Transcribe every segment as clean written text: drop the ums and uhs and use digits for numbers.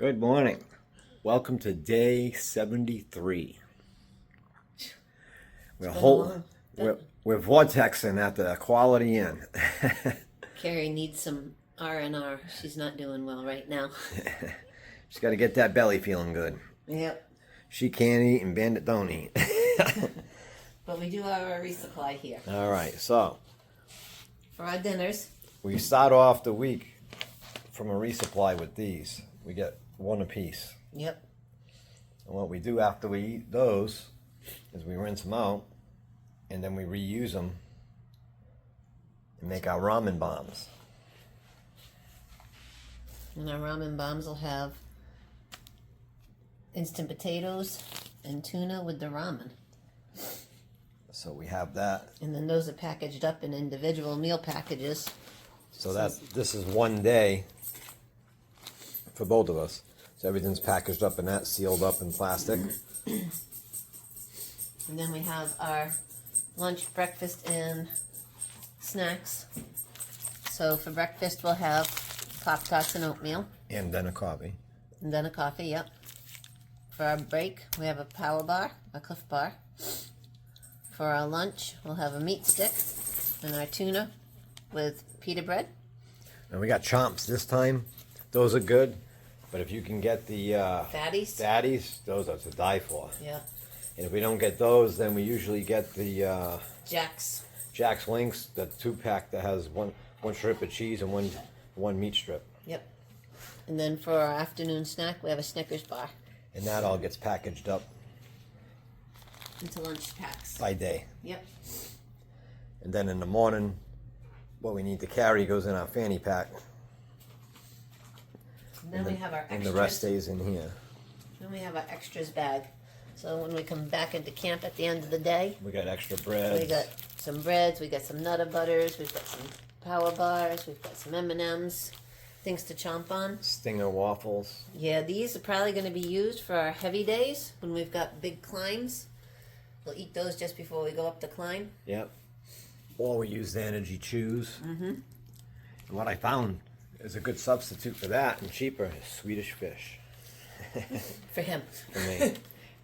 Good morning. Welcome to day 73. We're vortexing at the Quality Inn. Carrie needs some R&R. She's not doing well right now. She's got to get that belly feeling good. Yep. She can't eat and Bandit don't eat. But we do have our resupply here. All right, so For our dinners. we start off the week from a resupply with these. We get one apiece. Yep. And what we do after we eat those is we rinse them out and then we reuse them and make our ramen bombs. And our ramen bombs will have instant potatoes and tuna with the ramen. So we have that. And then those are packaged up in individual meal packages. So this is one day for both of us. So everything's packaged up in that, sealed up in plastic. And then we have our lunch, breakfast, and snacks. So for breakfast we'll have Pop-Tarts and oatmeal. And then a coffee. And then a coffee, yep. For our break, we have a power bar, a Cliff Bar. For our lunch, we'll have a meat stick and our tuna with pita bread. And we got chomps this time. Those are good. But if you can get the Fatties, those are to die for. yeah. And if we don't get those, then we usually get the Jack's. Jack's Links, the 2-pack that has one strip of cheese and one meat strip. Yep. And then for our afternoon snack, we have a Snickers bar. And that all gets packaged up Into lunch packs. by day. Yep. And then in the morning, what we need to carry goes in our fanny pack. And then we have our extras. And the rest stays in here. Then we have our extras bag. So when we come back into camp at the end of the day, We got extra bread. we got some breads, we got some Nutter Butters, we've got some power bars, we've got some M&Ms, things to chomp on. Stinger waffles. Yeah, these are probably going to be used for our heavy days when we've got big climbs. We'll eat those just before we go up the climb. Yep. Or we use the energy chews. Mm-hmm. And what I found is a good substitute for that and cheaper is Swedish fish. For him. For me.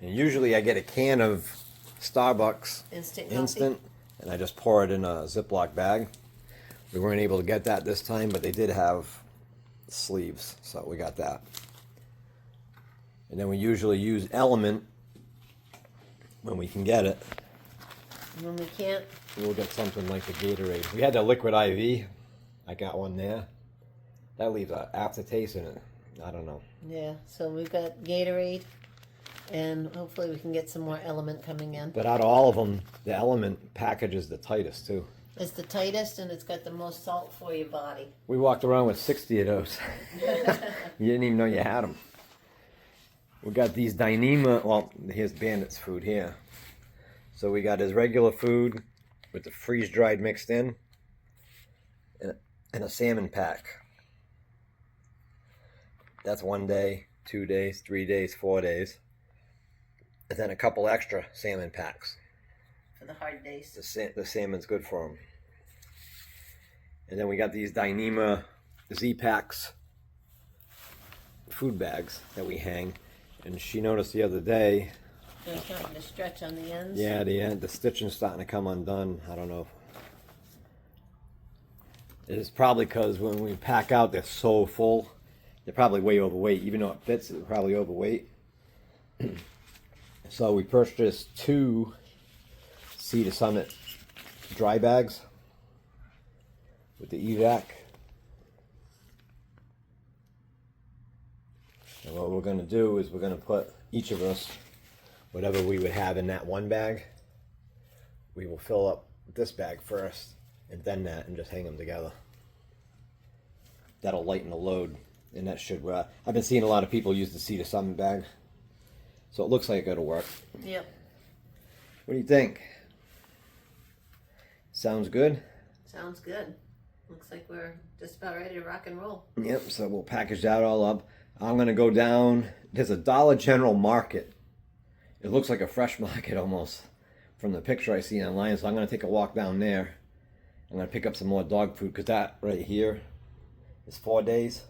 And usually I get a can of Starbucks Instant coffee. Instant, and I just pour it in a Ziploc bag. We weren't able to get that this time, but they did have sleeves, so we got that. And then we usually use Element when we can get it. When we can't, We'll get something like the Gatorade. We had the liquid IV. I got one there. That leaves an aftertaste in it. I don't know. yeah. So we've got Gatorade, and hopefully we can get some more Element coming in. But out of all of them, the Element package is the tightest too. It's the tightest, and it's got the most salt for your body. We walked around with 60 of those. You didn't even know you had them. We got these Dyneema. Well, here's Bandit's food here. So we got his regular food with the freeze-dried mixed in, and a salmon pack. That's 1 day, 2 days, 3 days, 4 days. And then a couple extra salmon packs. For the hard days. The salmon's good for them. And then we got these Dyneema Z-Packs food bags that we hang. And she noticed the other day, They're starting to stretch on the ends. yeah, the stitching's starting to come undone. I don't know. It's probably because when we pack out, they're so full. They're probably way overweight. Even though it fits, they're probably overweight. So we purchased 2 Sea to Summit dry bags with the evac. And what we're going to do is we're going to put each of us whatever we would have in that one bag. We will fill up this bag first and then that and just hang them together. That'll lighten the load, and that should I've been seeing a lot of people use the Sea to Summit bag, so it looks like it'll work. Yep. What do you think? Sounds good? Sounds good. Looks like we're just about ready to rock and roll. Yep, so we'll package that all up. I'm going to go down. There's a Dollar General market. It looks like a fresh market almost from the picture I see online, so I'm going to take a walk down there. I'm going to pick up some more dog food because that right here is 4 days.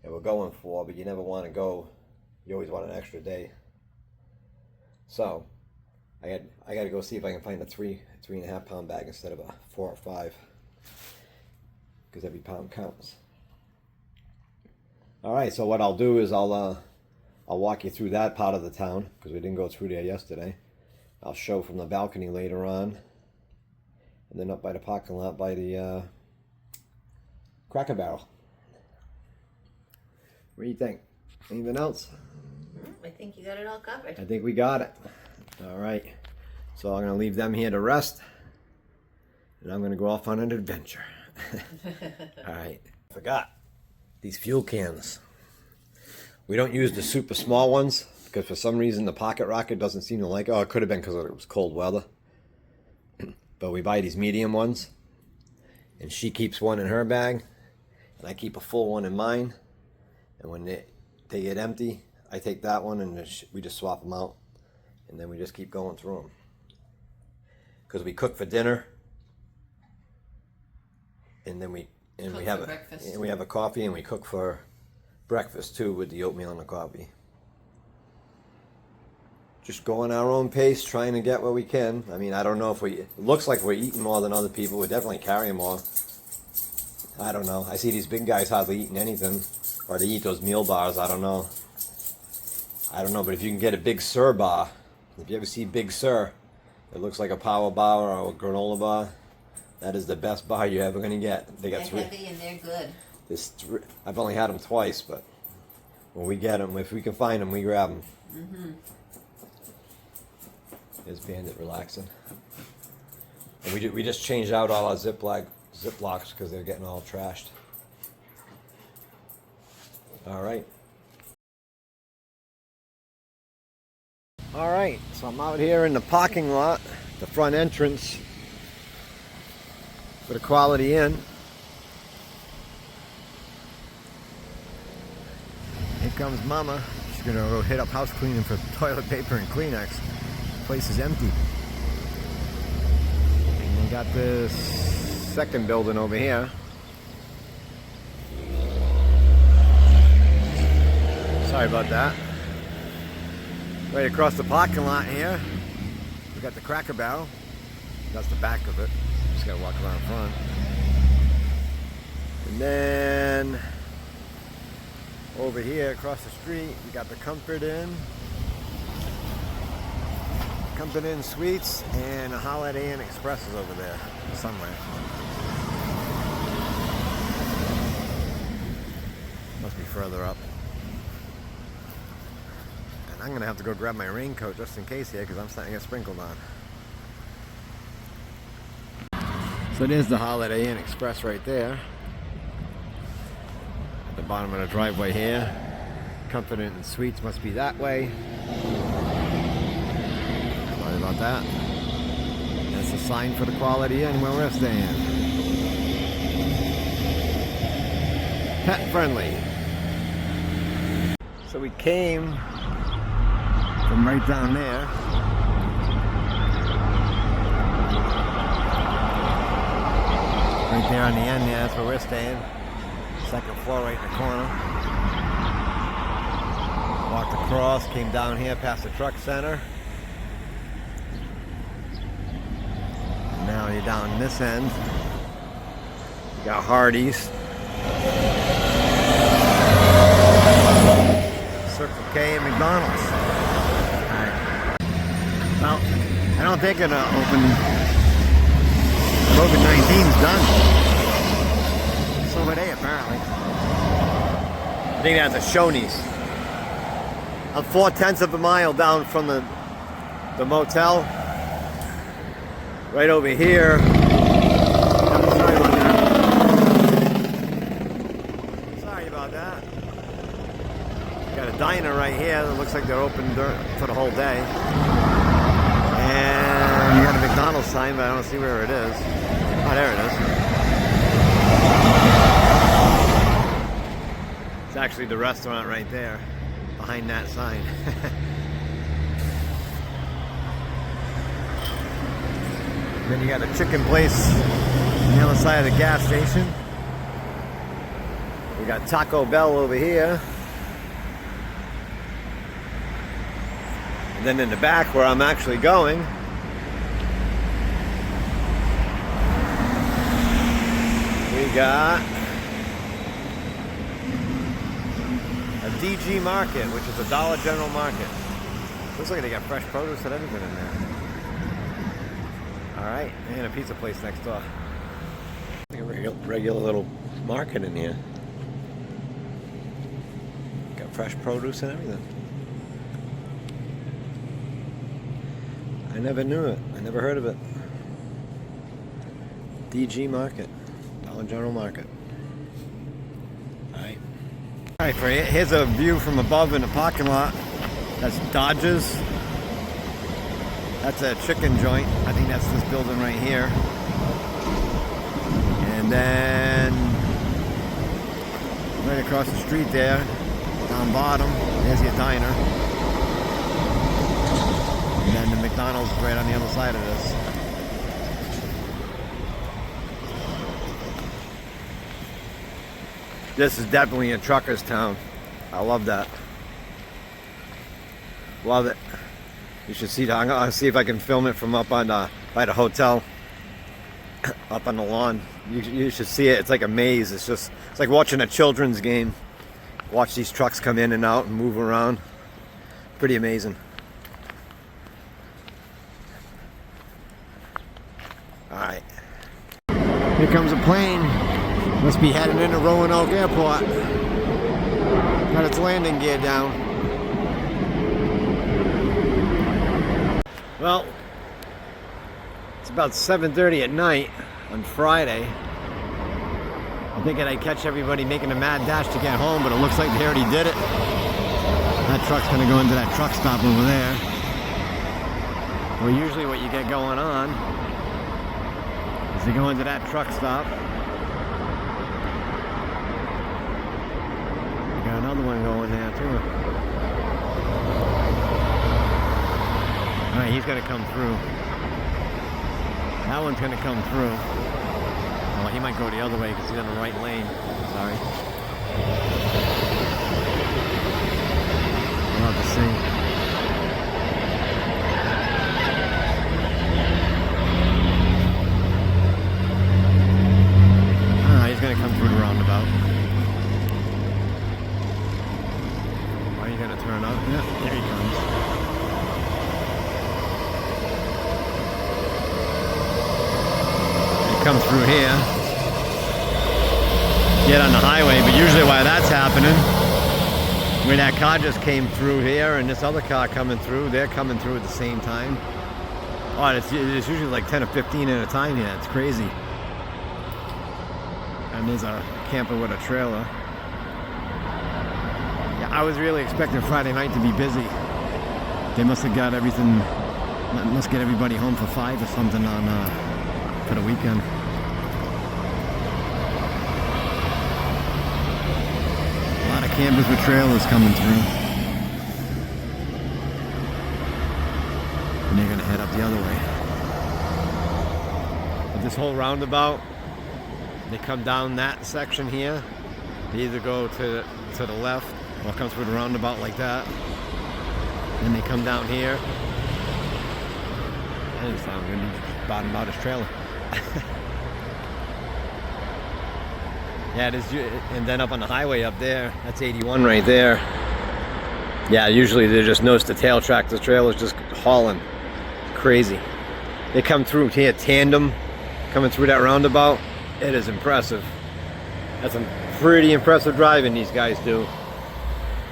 and we're going for, but you never want to go. You always want an extra day. So I got to go see if I can find a 3.5 pound bag instead of a 4 or 5, because every pound counts. All right, so what I'll do is I'll walk you through that part of the town, because we didn't go through there yesterday. I'll show from the balcony later on, and then up by the parking lot by the Cracker Barrel. What do you think? Anything else? I think you got it all covered. I think we got it. All right. So I'm going to leave them here to rest, and I'm going to go off on an adventure. All right. Forgot these fuel cans. We don't use the super small ones because for some reason the Pocket Rocket doesn't seem to like it. Oh, it could have been because it was cold weather. But we buy these medium ones, and she keeps one in her bag, and I keep a full one in mine. And when they get empty, I take that one and we just swap them out, and then we just keep going through them. Because we cook for dinner, and then we have a coffee, and we cook for breakfast too with the oatmeal and the coffee. Just going our own pace, trying to get what we can. I mean, I don't know if it looks like we're eating more than other people. We're definitely carrying more. I don't know. I see these big guys hardly eating anything, or they eat those meal bars. I don't know. But if you can get a Big Sur bar, if you ever see Big Sur, it looks like a power bar or a granola bar. That is the best bar you're ever going to get. They're heavy and they're good. I've only had them twice, but when we get them, if we can find them, we grab them. Mm-hmm. There's Bandit relaxing. And we just changed out all our Ziplocs because they're getting all trashed. All right. All right, so I'm out here in the parking lot, the front entrance for the Quality Inn. Here comes Mama. She's gonna go hit up house cleaning for toilet paper and Kleenex. The place is empty. And we got this second building over here. Sorry about that. Right across the parking lot here, we got the Cracker Barrel. That's the back of it. Just gotta walk around front. And then over here across the street, we got the Comfort Inn Suites, and a Holiday Inn Express is over there somewhere. Must be further up. I'm going to have to go grab my raincoat just in case here because I'm starting to get sprinkled on. So there's the Holiday Inn Express right there. At the bottom of the driveway here. Comfort Inn Suites must be that way. Sorry about that. That's a sign for the Quality Inn where we're staying. Pet friendly. So we came from right down there. Right there on the end there, that's where we're staying. Second floor right in the corner. Walked across, came down here past the truck center. And now you're down this end. You got Hardee's. Circle K and McDonald's. Well, I don't think it'll open. COVID-19's done. It's over there apparently. I think that's a Shoney's. I'm 4/10 of a mile down from the motel. Right over here. Sorry about that. Sorry about that. Got a diner right here that looks like they're open for the whole day. And you got a McDonald's sign, but I don't see where it is. Oh, there it is. It's actually the restaurant right there, behind that sign. Then you got a chicken place on the other side of the gas station. We got Taco Bell over here. And then in the back where I'm actually going, we got a DG Market, which is a Dollar General Market. Looks like they got fresh produce and everything in there. Alright, and a pizza place next door. Like a regular little market in here. Got fresh produce and everything. I never knew it. I never heard of it. DG Market. Dollar General Market. Alright. Alright, here's a view from above in the parking lot. That's Dodge's. That's a chicken joint. I think that's this building right here. And then right across the street there, down bottom, there's your diner. And then the McDonald's is right on the other side of this. This is definitely a trucker's town. I love that. Love it. You should see that. I'm gonna see if I can film it from up on by the hotel, up on the lawn. You should see it. It's like a maze. It's like watching a children's game. Watch these trucks come in and out and move around. Pretty amazing. Alright. Here comes a plane. Must be heading into Roanoke Airport. Got its landing gear down. Well, it's about 7:30 at night on Friday. I'm thinking I'd catch everybody making a mad dash to get home, but it looks like they already did it. That truck's gonna go into that truck stop over there. Well, usually what you get going on is you go into that truck stop. You got another one going there too. Alright, he's gonna come through. That one's gonna come through. Oh, he might go the other way because he's in the right lane. Sorry. We'll have to see. Ah, he's gonna come through the roundabout. Are you gonna turn up? Yeah, there he comes. Come through here, get on the highway, but usually while that's happening, when that car just came through here and this other car coming through, they're coming through at the same time. Oh, it's usually like 10 or 15 at a time here. It's crazy. And there's a camper with a trailer. Yeah, I was really expecting Friday night to be busy. They must have got everything, must get everybody home for 5 or something on for the weekend. A lot of campers with trailers coming through. And they're gonna head up the other way. But this whole roundabout, they come down that section here. They either go to the left or come through the roundabout like that. Then they come down here. That didn't sound good. He just bottomed out his trailer. Yeah, it is, and then up on the highway up there, that's 81 right there. Yeah, usually they're just nose to tail tractor trailers just hauling. Crazy. They come through here tandem, coming through that roundabout. It is impressive. That's some pretty impressive driving these guys do.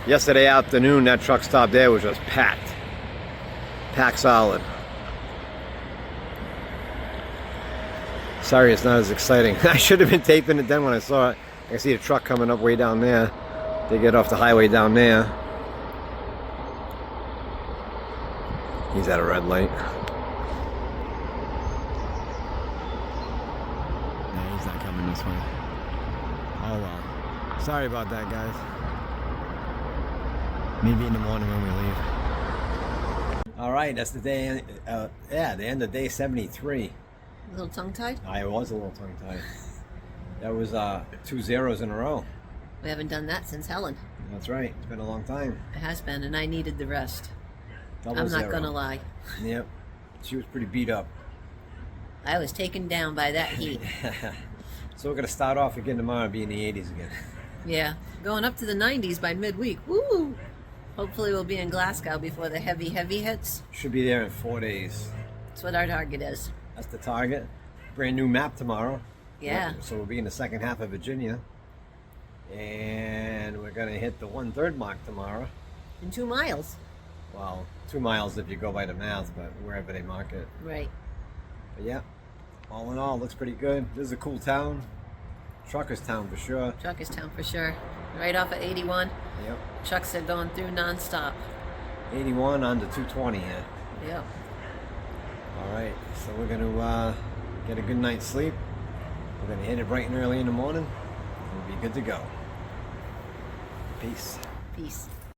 Yesterday afternoon, that truck stop there was just packed. Packed solid. Sorry it's not as exciting. I should have been taping it then when I saw it. I can see the truck coming up way down there. They get off the highway down there. He's at a red light. No, he's not coming this way. Oh well. Sorry about that, guys. Maybe in the morning when we leave. Alright, that's the day, yeah, the end of day 73. A little tongue-tied? I was a little tongue-tied. That was 2 zeros in a row. We haven't done that since Helen. That's right. It's been a long time. It has been, and I needed the rest. Double I'm not zero. gonna lie. Yep. She was pretty beat up. I was taken down by that heat. So we're gonna start off again tomorrow, be in the 80s again. Yeah, going up to the 90s by midweek. Woo! Hopefully we'll be in Glasgow before the heavy hits. Should be there in 4 days. That's what our target is. That's the target. Brand new map tomorrow. Yeah. So we'll be in the second half of Virginia. And we're gonna hit the 1/3 mark tomorrow. In 2 miles. Well, 2 miles if you go by the math, but wherever they mark it. Right. But yeah, all in all, looks pretty good. This is a cool town. Truckers town for sure. Truckers town for sure. Right off of 81. Yep. Trucks are going through nonstop. 81 on to 220 here. Yep. All right, so we're gonna get a good night's sleep. We're gonna hit it bright and early in the morning, and we'll be good to go. Peace. Peace.